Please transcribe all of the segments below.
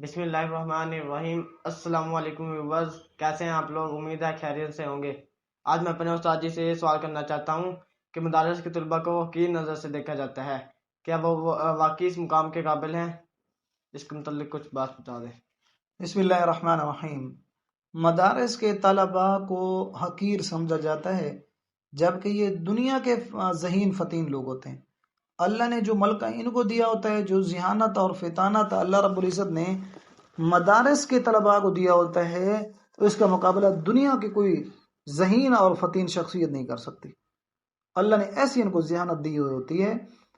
بسم اللہ الرحمن الرحیم۔ السلام علیکم ویورز، کیسے ہیں آپ لوگ؟ امید ہے خیریت سے ہوں گے۔ آج میں اپنے استاد جی سے یہ سوال کرنا چاہتا ہوں کہ مدارس کے طلباء کو کی نظر سے دیکھا جاتا ہے، کیا وہ واقعی اس مقام کے قابل ہیں؟ اس کے متعلق کچھ بات بتا دیں۔ بسم اللہ الرحمن الرحیم۔ مدارس کے طلباء کو حقیر سمجھا جاتا ہے جبکہ یہ دنیا کے ذہین فتین لوگ ہوتے ہیں۔ اللہ نے جو ملکہ ان کو دیا ہوتا ہے، جو ذہانت اور فطانت اللہ رب العزت نے مدارس کے طلباء کو دیا ہوتا ہے، تو اس کا مقابلہ دنیا کی کوئی ذہین اور فتین شخصیت نہیں کر سکتی۔ اللہ نے ایسی ان کو ذہانت دی ہوئی ہوتی ہے۔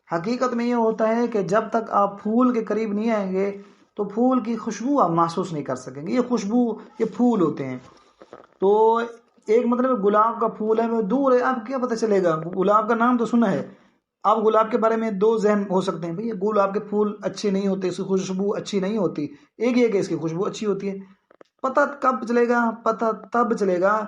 حقیقت میں یہ ہوتا ہے کہ جب تک آپ پھول کے قریب نہیں آئیں گے تو پھول کی خوشبو آپ محسوس نہیں کر سکیں گے۔ یہ خوشبو، یہ پھول ہوتے ہیں۔ تو ایک مطلب گلاب کا پھول ہے، وہ دور ہے، آپ کیا پتہ چلے گا؟ گلاب کا نام تو سنا ہے، آپ گلاب کے بارے میں دو ذہن ہو سکتے ہیں، بھئی یہ گلاب کے پھول اچھے نہیں ہوتے، اس کی خوشبو اچھی نہیں ہوتی۔ ایک یہ کہ اس کی خوشبو اچھی ہوتی ہے۔ پتہ کب چلے گا؟ پتہ تب چلے گا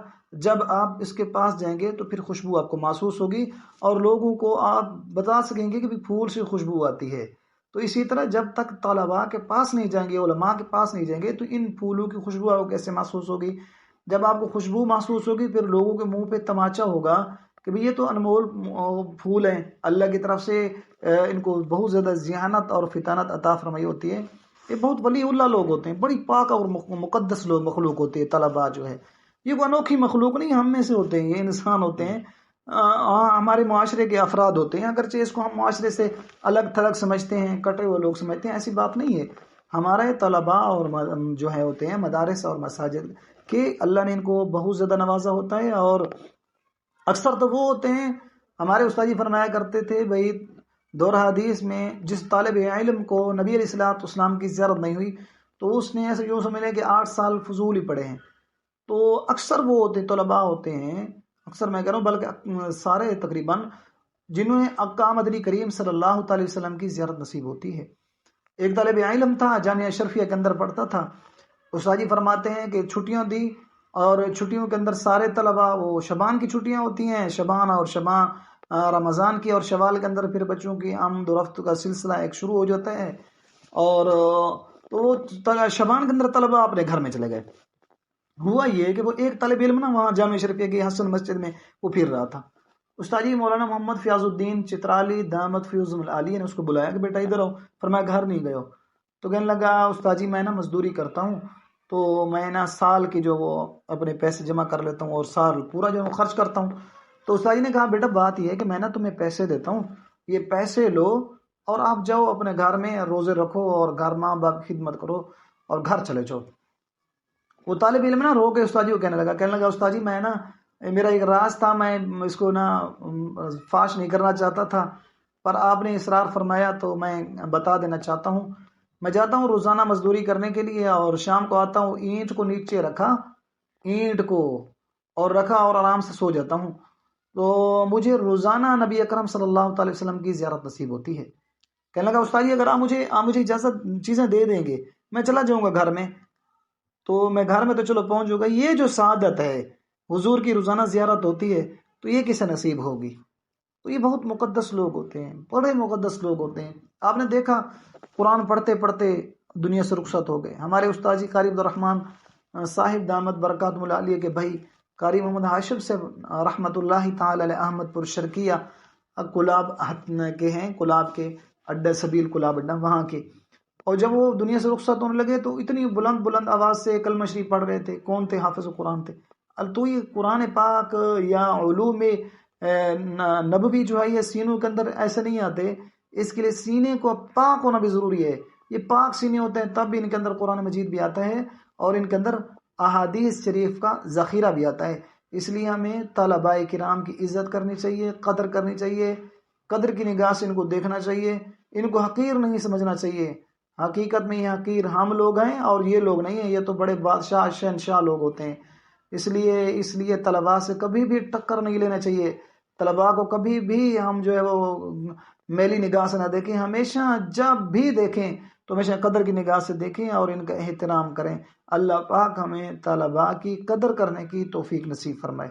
جب آپ اس کے پاس جائیں گے تو پھر خوشبو آپ کو محسوس ہوگی اور لوگوں کو آپ بتا سکیں گے کہ بھی پھول سے خوشبو آتی ہے۔ تو اسی طرح جب تک طلباء کے پاس نہیں جائیں گے، علماء کے پاس نہیں جائیں گے، تو ان پھولوں کی خوشبو آپ کو کیسے محسوس ہوگی؟ جب آپ کو خوشبو محسوس ہوگی پھر لوگوں کے منہ پہ تماچا ہوگا کہ بھی یہ تو انمول پھول ہیں، اللہ کی طرف سے ان کو بہت زیادہ ذہانت اور فطانت عطا فرمائی ہوتی ہے۔ یہ بہت ولی اللہ لوگ ہوتے ہیں، بڑی پاک اور مقدس لوگ مخلوق ہوتے ہیں۔ طلباء جو ہے یہ کوئی انوکھی مخلوق نہیں، ہم میں سے ہوتے ہیں، یہ انسان ہوتے ہیں، ہمارے معاشرے کے افراد ہوتے ہیں، اگرچہ اس کو ہم معاشرے سے الگ تھلگ سمجھتے ہیں، کٹے ہوئے لوگ سمجھتے ہیں، ایسی بات نہیں ہے۔ ہمارے طلباء اور جو ہے ہوتے ہیں مدارس اور مساجد کہ اللہ نے ان کو بہت زیادہ نوازا ہوتا ہے، اور اکثر تو وہ ہوتے ہیں، ہمارے استاد جی فرمایا کرتے تھے بھائی دور حدیث میں جس طالب علم کو نبی علیہ الصلوۃ والسلام کی زیارت نہیں ہوئی تو اس نے ایسے یوں سمجھے کہ 8 سال فضول ہی پڑے ہیں۔ تو اکثر وہ ہوتے طلباء ہوتے ہیں، اکثر میں کہہ رہا ہوں بلکہ سارے تقریباً، جنہوں نے آقا مدنی کریم صلی اللہ تعالی وسلم کی زیارت نصیب ہوتی ہے۔ ایک طالب علم تھا، جامعہ اشرفیہ کے اندر پڑھتا تھا۔ استاد جی فرماتے ہیں کہ چھٹیاں دی اور چھٹیوں کے اندر سارے طلباء، وہ شبان کی چھٹیاں ہوتی ہیں، شبان اور رمضان کی، اور شوال کے اندر پھر بچوں کی آمد و رفت کا سلسلہ ایک شروع ہو جاتا ہے، اور تو شبان کے اندر طلباء اپنے گھر میں چلے گئے۔ ہوا یہ کہ وہ ایک طالب علم نا وہاں جامعہ شریفیہ کی حسن مسجد میں وہ پھر رہا تھا۔ استاد جی مولانا محمد فیاض الدین چترالی دامت فیوزم العالیہ نے اس کو بلایا کہ بیٹا ادھر آؤ۔ فرمایا گھر نہیں گئے ہو؟ تو کہنے لگا استاد جی میں نا مزدوری کرتا ہوں، تو میں نا سال کی جو وہ اپنے پیسے جمع کر لیتا ہوں اور سال پورا جو خرچ کرتا ہوں۔ تو استاد جی نے کہا بیٹا بات یہ ہے کہ میں نا تمہیں پیسے دیتا ہوں، یہ پیسے لو اور آپ جاؤ اپنے گھر میں روزے رکھو اور گھر ماں باپ کی خدمت کرو اور گھر چلے جاؤ۔ وہ طالب علم نا رو کے استاد جی کو کہنے لگا استاد جی میں نا میرا ایک راز تھا، میں اس کو نا فاش نہیں کرنا چاہتا تھا، پر آپ نے اصرار فرمایا تو میں بتا دینا چاہتا ہوں۔ میں جاتا ہوں روزانہ مزدوری کرنے کے لیے اور شام کو آتا ہوں، اینٹ کو نیچے رکھا، اینٹ کو اور رکھا اور آرام سے سو جاتا ہوں، تو مجھے روزانہ نبی اکرم صلی اللہ تعالی وسلم کی زیارت نصیب ہوتی ہے۔ کہنے لگا استاد جی اگر آپ مجھے اجازت چیزیں دے دیں گے میں چلا جاؤں گا گھر میں، تو میں گھر میں تو چلو پہنچ جاؤں گا، یہ جو سعادت ہے حضور کی روزانہ زیارت ہوتی ہے تو یہ کسے نصیب ہوگی؟ تو یہ بہت مقدس لوگ ہوتے ہیں، بڑے مقدس لوگ ہوتے ہیں۔ آپ نے دیکھا قرآن پڑھتے پڑھتے دنیا سے رخصت ہو گئے۔ ہمارے استاد جی قاری عبدالرحمن صاحب دامت برکاتہم العالیہ کے بھائی قاری محمد ہاشم سے رحمۃ اللہ تعالی علیہ احمد پور شرقیہ کلاب کے ہیں، کلاب کے اڈا سبیل کلاب اڈا وہاں کے، اور جب وہ دنیا سے رخصت ہونے لگے تو اتنی بلند بلند آواز سے کلمہ شریف پڑھ رہے تھے۔ کون تھے؟ حافظ قرآن تھے۔ تو یہ قرآن پاک یا علوم نبوی جو ہے یہ سینوں کے اندر ایسے نہیں آتے، اس کے لیے سینے کو پاک ہونا بھی ضروری ہے۔ یہ پاک سینے ہوتے ہیں تب بھی ان کے اندر قرآن مجید بھی آتا ہے اور ان کے اندر احادیث شریف کا ذخیرہ بھی آتا ہے۔ اس لیے ہمیں طلباء کرام کی عزت کرنی چاہیے، قدر کرنی چاہیے، قدر کی نگاہ سے ان کو دیکھنا چاہیے، ان کو حقیر نہیں سمجھنا چاہیے۔ حقیقت میں یہ حقیر ہم لوگ ہیں اور یہ لوگ نہیں ہیں، یہ تو بڑے بادشاہ شہنشاہ لوگ ہوتے ہیں۔ اس لیے طلباء سے کبھی بھی ٹکر نہیں لینا چاہیے، طلباء کو کبھی بھی ہم جو ہے وہ میلی نگاہ سے نہ دیکھیں، ہمیشہ جب بھی دیکھیں تو ہمیشہ قدر کی نگاہ سے دیکھیں اور ان کا احترام کریں۔ اللہ پاک ہمیں طلباء کی قدر کرنے کی توفیق نصیب فرمائے۔